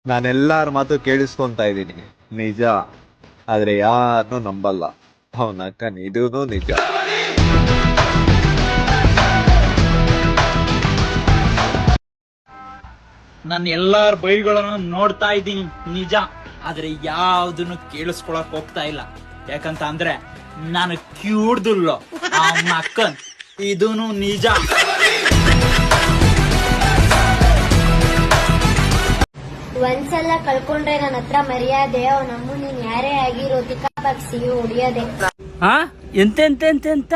ನಾನೆಲ್ಲಾರ ಮಾತು ಕೇಳಿಸ್ಕೊಂತ ಇದ್ದೀನಿ, ನಿಜ. ಆದ್ರೆ ಯಾರನ್ನೂ ನಂಬಲ್ಲ. ಅವನಕ್ಕ ಇದೂ ನಿಜ. ನಾನು ಎಲ್ಲಾರ ಬೈಗಳನ್ನು ನೋಡ್ತಾ ಇದ್ದೀನಿ, ನಿಜ. ಆದ್ರೆ ಯಾವ್ದನ್ನು ಕೇಳಿಸ್ಕೊಳಕ್ ಹೋಗ್ತಾ ಇಲ್ಲ. ಯಾಕಂತ ಅಂದ್ರೆ ನಾನು ಕ್ಯೂಡ್ದುಲ್ಲ ಅವನ ಅಕ್ಕನ್. ಇದೂನು ನಿಜ. ಒಂದ್ಸಲ ಕಳ್ಕೊಂಡ್ರೆ ನನ್ನ ಹತ್ರ ಮರ್ಯಾದೆ ಅವನಮ್ಮ ನೀನ್ ಯಾರೇ ಆಗಿರೋ ತಿಕ್ಕ ಬಗ್ಸಿ ಹೊಡಿಯೋದೆ. ಎಂತ ಎಂತ ಎಂತ ಎಂತ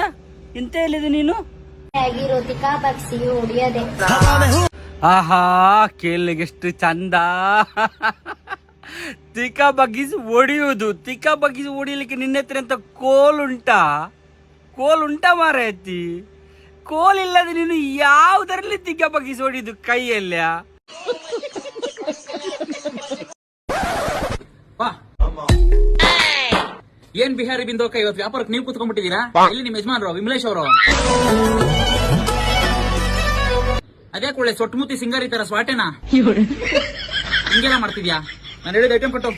ಎಂತ ಹೇಳಿದೆ ನೀನು? ಆಗಿರೋ ತಿಕ್ಕ ಬಗ್ಸಿ ಹೊಡಿಯೋದೆ. ಆಹಾ, ಕೇಳಿಗೆಷ್ಟು ಚಂದ. ತಿಕ್ಕ ಬಗ್ಗಿಸಿ ಹೊಡಿಯುವುದು. ತಿಕ್ಕ ಬಗ್ಗಿಸಿ ಹೊಡಿಲಿಕ್ಕೆ ನಿನ್ನ ಹತ್ರ ಅಂತ ಕೋಲ್ ಉಂಟಾ ಮಾರೈತಿ? ಕೋಲ್ ಇಲ್ಲದೆ ನೀನು ಯಾವ್ದರಲ್ಲಿ ತಿಕ್ಕ ಬಗ್ಗಿಸಿ ಹೊಡಿಯುದು? ಕೈಯಲ್ಲ? ಏನ್ ಬಿಹಾರಿ ಬಿಂದೋಕ, ಇವತ್ತು ವ್ಯಾಪಾರಕ್ಕೆ ನೀವು ಕುತ್ಕೊಂಡ್ಬಿಟ್ಟಿದ್ದೀರಾ? ಇಲ್ಲಿ ನಿಮ್ಮ ಯಜಮಾನ್ರು ವಿಮಲೇಶ್ ಅವರು ಅದೇ ಒಳ್ಳೆ ಸೊಟ್ಟಮುತ್ತಿ ಸಿಂಗಾರಿ ತರ ಸ್ವಾಟೆನಾ ಹಿಂಗೆಲ್ಲ ಮಾಡ್ತಿದ್ಯಾ? ನಾನು ಹೇಳಿದ ಐಟಮ್ ಕೊಟ್ಟು.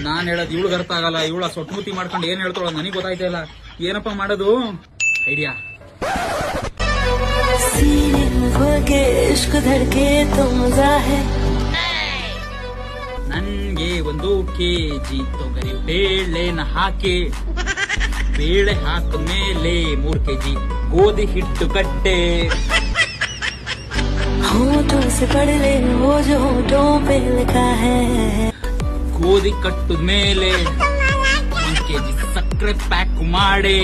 ನಾನ್ ಹೇಳೋದು ಇವಳು ಅರ್ಥ ಆಗಲ್ಲ. ಇವಳ ಸೊಟ್ಟಮುತ್ತಿ ಮಾಡ್ಕೊಂಡು ಏನ್ ಹೇಳ್ತಾಳ ನನಗೆ ಗೊತ್ತಾಯ್ತಾ ಇಲ್ಲ. ಏನಪ್ಪಾ ಮಾಡೋದು? ಐಡಿಯಾ. ನನ್ಗೆ 1 kg ತೊಗರಿ ಬೇಳೆನ ಹಾಕಿ, ಬೇಳೆ ಹಾಕ ಮೇಲೆ 3 kg ಗೋಧಿ ಹಿಟ್ಟು ಕಟ್ಟೆ. ಗೋಧಿ ಕಟ್ಟದ ಮೇಲೆ 1 kg ಸಕ್ಕರೆ ಪ್ಯಾಕ್ ಮಾಡಿ,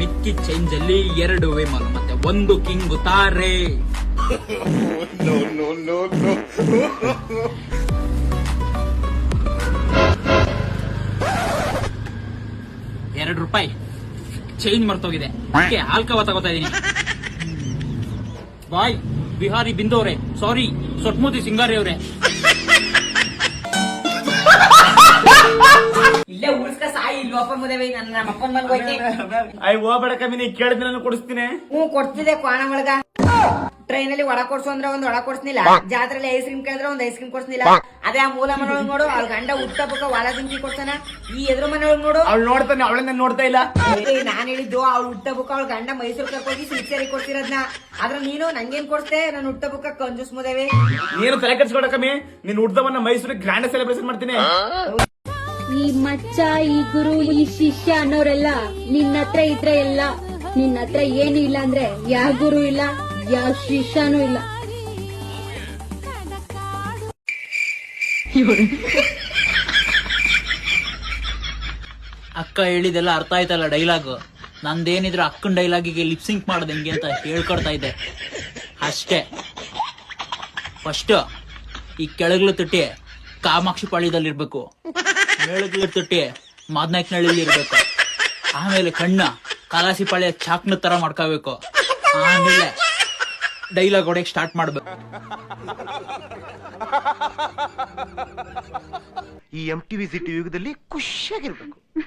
ಮಿಕ್ಕಿ ಚೇಂಜ್ ಅಲ್ಲಿ 2 ವೇಮಲ್ ಮತ್ತೆ 1 ಕಿಂಗು ತಾರೆ. ₹2 ಚೇಂಜ್ ಮರ್ತೋಗಿದೆ. ಆಲ್ಕವ ತಗೋತಾ ಇದೀನಿ. ಬಾಯ್ ಬಿಹಾರಿ ಬಿಂದೋರೆ, ಸಾರಿ ಸೊಟ್ಮೋತಿ ಸಿಂಗಾರಿ ಅವ್ರೆ. ಇಲ್ಲೇ ಉಳ್ಸ್ಕ ಸಾಯಿ ಇಲ್ಲಿ ಓಪನ್ ಮುದೇವಿ. ನಮ್ಮ ಅಪ್ಪನ್ ಬಂದ್ ಹೋಯ್ತಿ. ಹೋಗ್ಬೇಡ ಕಮ್ಮಿ, ನೀ ಕೇಳಿದ್ರೆ ನಾನು ಕೊಡಿಸ್ತೀನಿ. ಕೊಡ್ತಿದ್ದೆ ಕ್ವಾಣ ಒಳಗ. ಟ್ರೈನ್ ಅಲ್ಲಿ ಒಳ ಕೊಡ್ಸು ಅಂದ್ರೆ ಒಂದ್ ಒಳ ಕೊಡ್ಸ್ನಿಲ್ಲ. ಜಾತ್ರೆಯಲ್ಲಿ ಐಸ್ ಕ್ರೀಮ್ ಕೇಳಿದ್ರೆ ಒಂದ್ ಐಸ್ ಕ್ರೀಮ್ ಕೊಡ್ಸ್ನಿಲ್ಲ. ಅದೇ ಆ ಮೂಲ ಮನೆ ಒಳಗ್ ನೋಡು, ಅವ್ಳ ಗಂಡ ಹುಟ್ಟಬೇಕು ಒಳ ದಿಂಕಿ ಕೊಡ್ತಾನ. ಈ ಎದುರು ಮನೆ ಒಳಗ್ ನೋಡು, ಅವ್ಳು ನೋಡ್ತಾನೆ, ಅವಳನ್ನ ನೋಡ್ತಾ ಇಲ್ಲ. ನಾನ್ ಹೇಳಿದ್ದು ಅವ್ಳು ಹುಟ್ಟಬೇಕು ಅವಳ ಗಂಡ ಮೈಸೂರು ಕರ್ಕೋಗಿ ಸಿಲ್ಸೇರಿ ಕೊಡ್ತಿರೋದ್ನ. ಆದ್ರ ನೀನು ನಂಗೇನ್ ಕೊಡ್ಸ್ತೆ? ನಾನು ಹುಟ್ಟಬುಕ್ಕ ಕಂಜೂಸ್ ಮುದೇವಿ. ನೀನು ತಲೆ ಕೆಡ್ಸ್ಕೊಡ ಕಮ್ಮಿ. ನೀನ್ ಹುಟ್ಟದವನ್ನ ಮೈಸೂರಿಗೆ ಗ್ರ್ಯಾಂಡ್ ಸೆಲೆಬ್ರೇಷನ್ ಮಾಡ್ತೀನಿ. ಈ ಮಚ್ಚ, ಈ ಗುರು, ಈ ಶಿಷ್ಯ ಅನ್ನೋರೆಲ್ಲ ನಿನ್ನ ಹತ್ರ ಇದ್ರೆ ಎಲ್ಲ. ನಿನ್ನ ಹತ್ರ ಏನು ಇಲ್ಲ ಅಂದ್ರೆ ಯಾವ ಗುರು ಇಲ್ಲ, ಯಾವ ಶಿಷ್ಯನೂ ಇಲ್ಲ. ಅಕ್ಕ ಹೇಳಿದೆಲ್ಲ ಅರ್ಥ ಆಯ್ತಲ್ಲ ಡೈಲಾಗ್. ನಂದೇನಿದ್ರು ಅಕ್ಕನ ಡೈಲಾಗಿಗೆ ಲಿಪ್ಸಿಂಕ್ ಮಾಡೋದು ಹೆಂಗೆ ಅಂತ ಹೇಳ್ಕೊಡ್ತಾ ಇದ್ದೆ ಅಷ್ಟೇ. ಫಸ್ಟ್ ಈ ಕೆಳಗ್ಲು ತುಟ್ಟಿ ಕಾಮಾಕ್ಷಿ ಪಾಳ್ಯದಲ್ಲಿರ್ಬೇಕು, ಮೇಳಗ್ಲ ತುಟ್ಟಿ ಮಾದನಾಯಕನಹಳ್ಳಿಲಿ ಇರ್ಬೇಕು. ಆಮೇಲೆ ಕಣ್ಣ ಕಲಾಸಿ ಪಾಳ್ಯ ಚಾಕ್ನ ತರ ಮಾಡ್ಕೋಬೇಕು. ಆಮೇಲೆ ಡೈಲಾಗ್ ಹೊಡೆಯಕ್ ಸ್ಟಾರ್ಟ್ ಮಾಡ್ಬೇಕು. ಈ MTV ಸಿಟಿ ಯುಗದಲ್ಲಿ ಖುಷಿಯಾಗಿರ್ಬೇಕು.